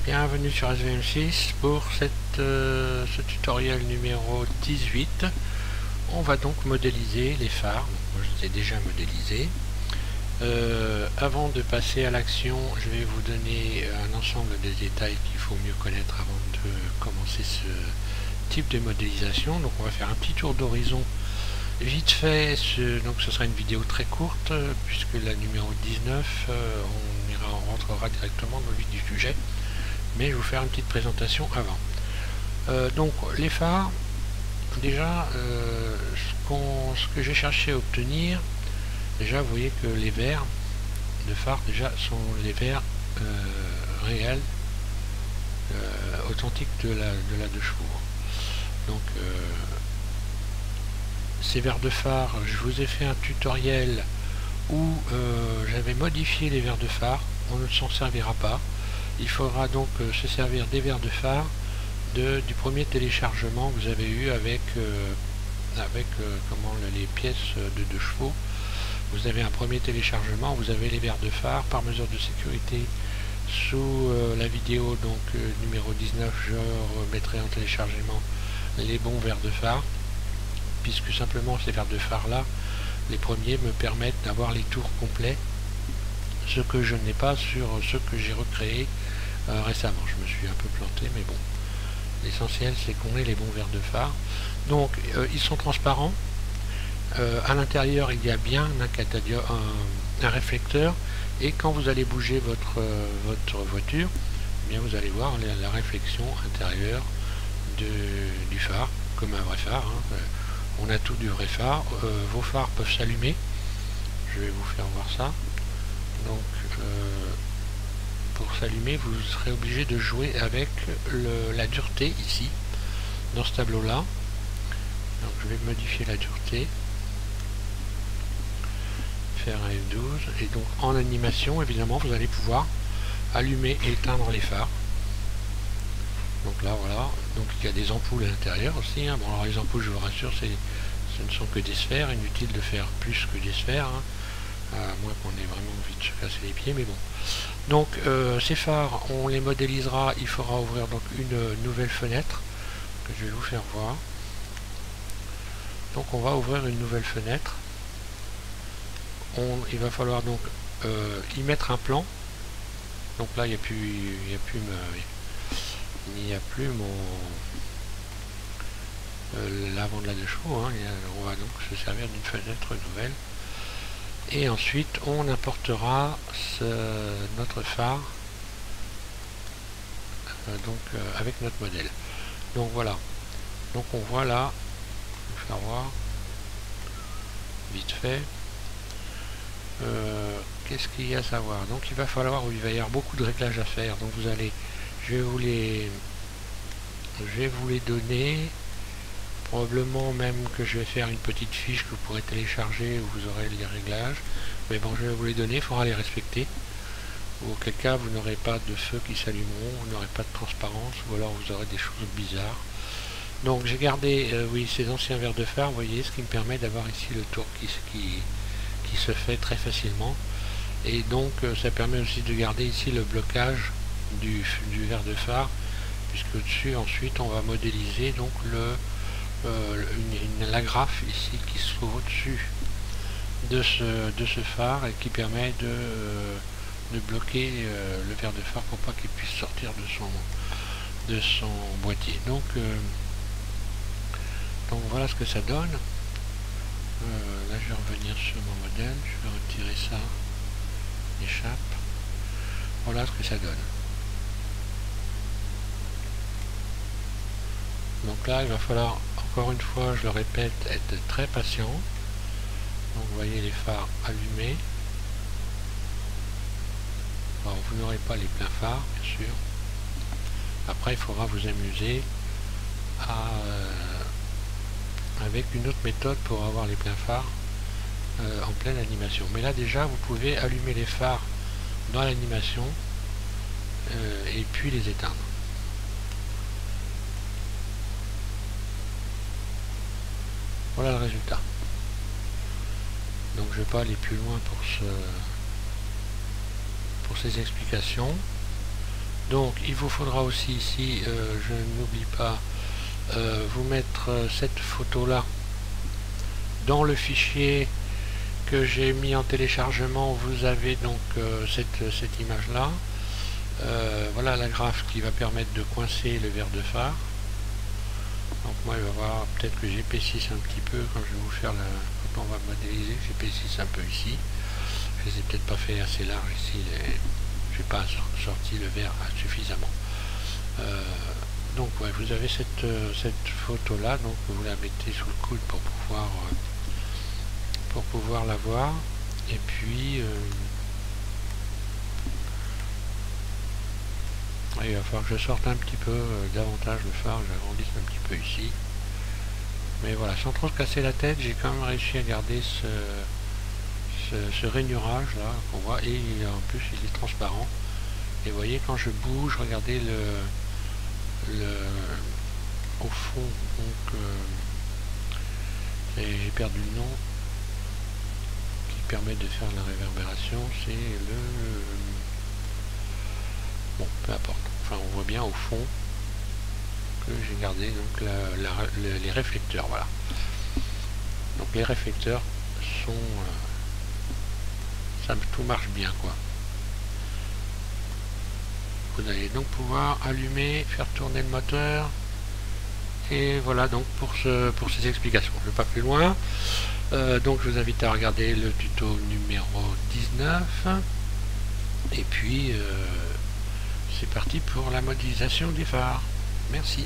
Bienvenue sur SVM6 pour ce tutoriel numéro 18. On va donc modéliser les phares. Donc, moi je les ai déjà modélisés. Avant de passer à l'action, je vais vous donner un ensemble des détails qu'il faut mieux connaître avant de commencer ce type de modélisation. Donc on va faire un petit tour d'horizon vite fait. Donc ce sera une vidéo très courte puisque la numéro 19 on rentrera directement dans le vif du sujet. Mais je vais vous faire une petite présentation avant. Donc les phares, déjà ce que j'ai cherché à obtenir, déjà vous voyez que les verres de phare déjà sont les verres réels, authentiques de la 2 chevaux. Donc ces verres de phare, je vous ai fait un tutoriel où j'avais modifié les verres de phare. On ne s'en servira pas. Il faudra donc se servir des verres de phare du premier téléchargement que vous avez eu avec les pièces de 2 chevaux. Vous avez un premier téléchargement, vous avez les verres de phare. Par mesure de sécurité, sous la vidéo donc numéro 19, je remettrai en téléchargement les bons verres de phare, puisque simplement ces verres de phare là, les premiers me permettent d'avoir les tours complets, ce que je n'ai pas sur ceux que j'ai recréés récemment. Je me suis un peu planté, mais bon, l'essentiel c'est qu'on ait les bons verres de phare. Donc ils sont transparents. À l'intérieur il y a bien un réflecteur, et quand vous allez bouger votre voiture, eh bien vous allez voir la réflexion intérieure du phare, comme un vrai phare, hein. On a tout du vrai phare. Vos phares peuvent s'allumer, je vais vous faire voir ça. Donc pour s'allumer, vous serez obligé de jouer avec la dureté ici dans ce tableau là. Donc je vais modifier la dureté, faire un F12, et donc en animation évidemment vous allez pouvoir allumer et éteindre les phares. Donc là voilà, donc il y a des ampoules à l'intérieur aussi, hein. Bon, alors les ampoules, je vous rassure, ce ne sont que des sphères, inutile de faire plus que des sphères, hein. À moins qu'on ait vraiment envie de se casser les pieds, mais bon. Donc ces phares, on les modélisera. Il faudra ouvrir donc une nouvelle fenêtre que je vais vous faire voir. Donc on va ouvrir une nouvelle fenêtre. Il va falloir donc y mettre un plan. Donc là il n'y a plus l'avant de la 2 chevaux, hein. On va donc se servir d'une fenêtre nouvelle. Et ensuite on importera notre phare avec notre modèle. Donc voilà, donc on voit là, je vais faire voir vite fait. Qu'est-ce qu'il y a à savoir? Donc il va y avoir beaucoup de réglages à faire. Donc je vais vous les donner. Probablement même que je vais faire une petite fiche que vous pourrez télécharger où vous aurez les réglages. Mais bon, je vais vous les donner, il faudra les respecter. Auquel cas, vous n'aurez pas de feux qui s'allumeront, vous n'aurez pas de transparence, ou alors vous aurez des choses bizarres. Donc j'ai gardé oui, ces anciens verres de phare, vous voyez, ce qui me permet d'avoir ici le tour qui se fait très facilement. Et donc ça permet aussi de garder ici le blocage du verre de phare, puisque dessus ensuite on va modéliser donc l'agrafe ici qui se trouve au-dessus de ce phare, et qui permet de bloquer le verre de phare pour pas qu'il puisse sortir de son boîtier. Donc voilà ce que ça donne. Là je vais revenir sur mon modèle, je vais retirer ça, échappe. Voilà ce que ça donne. Donc là il va falloir, encore une fois je le répète, être très patient. Donc vous voyez les phares allumés. Alors vous n'aurez pas les pleins phares bien sûr. Après il faudra vous amuser avec une autre méthode pour avoir les pleins phares en pleine animation. Mais là déjà vous pouvez allumer les phares dans l'animation et puis les éteindre. Voilà le résultat. Donc je ne vais pas aller plus loin pour ces explications. Donc il vous faudra aussi ici, je n'oublie pas, vous mettre cette photo là dans le fichier que j'ai mis en téléchargement. Vous avez donc cette image là, voilà l'agrafe qui va permettre de coincer le verre de phare. Donc moi il va voir peut-être que j'épaississe un petit peu quand je vais vous faire quand on va modéliser, j'épaississe un peu ici. Je les ai peut-être pas fait assez large ici, j'ai pas sorti le verre suffisamment. Donc ouais, vous avez cette photo là, donc vous la mettez sous le coude pour pouvoir la voir. Et puis il va falloir que je sorte un petit peu davantage le phare, j'agrandisse un petit peu ici. Mais voilà, sans trop se casser la tête, j'ai quand même réussi à garder ce rainurage là qu'on voit, et en plus il est transparent. Et vous voyez, quand je bouge, regardez au fond, donc j'ai perdu le nom qui permet de faire la réverbération, c'est le bon, peu importe, enfin on voit bien au fond que j'ai gardé donc les réflecteurs, voilà. Donc les réflecteurs sont tout marche bien quoi. Vous allez donc pouvoir allumer, faire tourner le moteur. Et voilà donc pour ces explications. Je ne vais pas plus loin. Donc je vous invite à regarder le tuto numéro 19. Et puis c'est parti pour la modélisation des phares. Merci.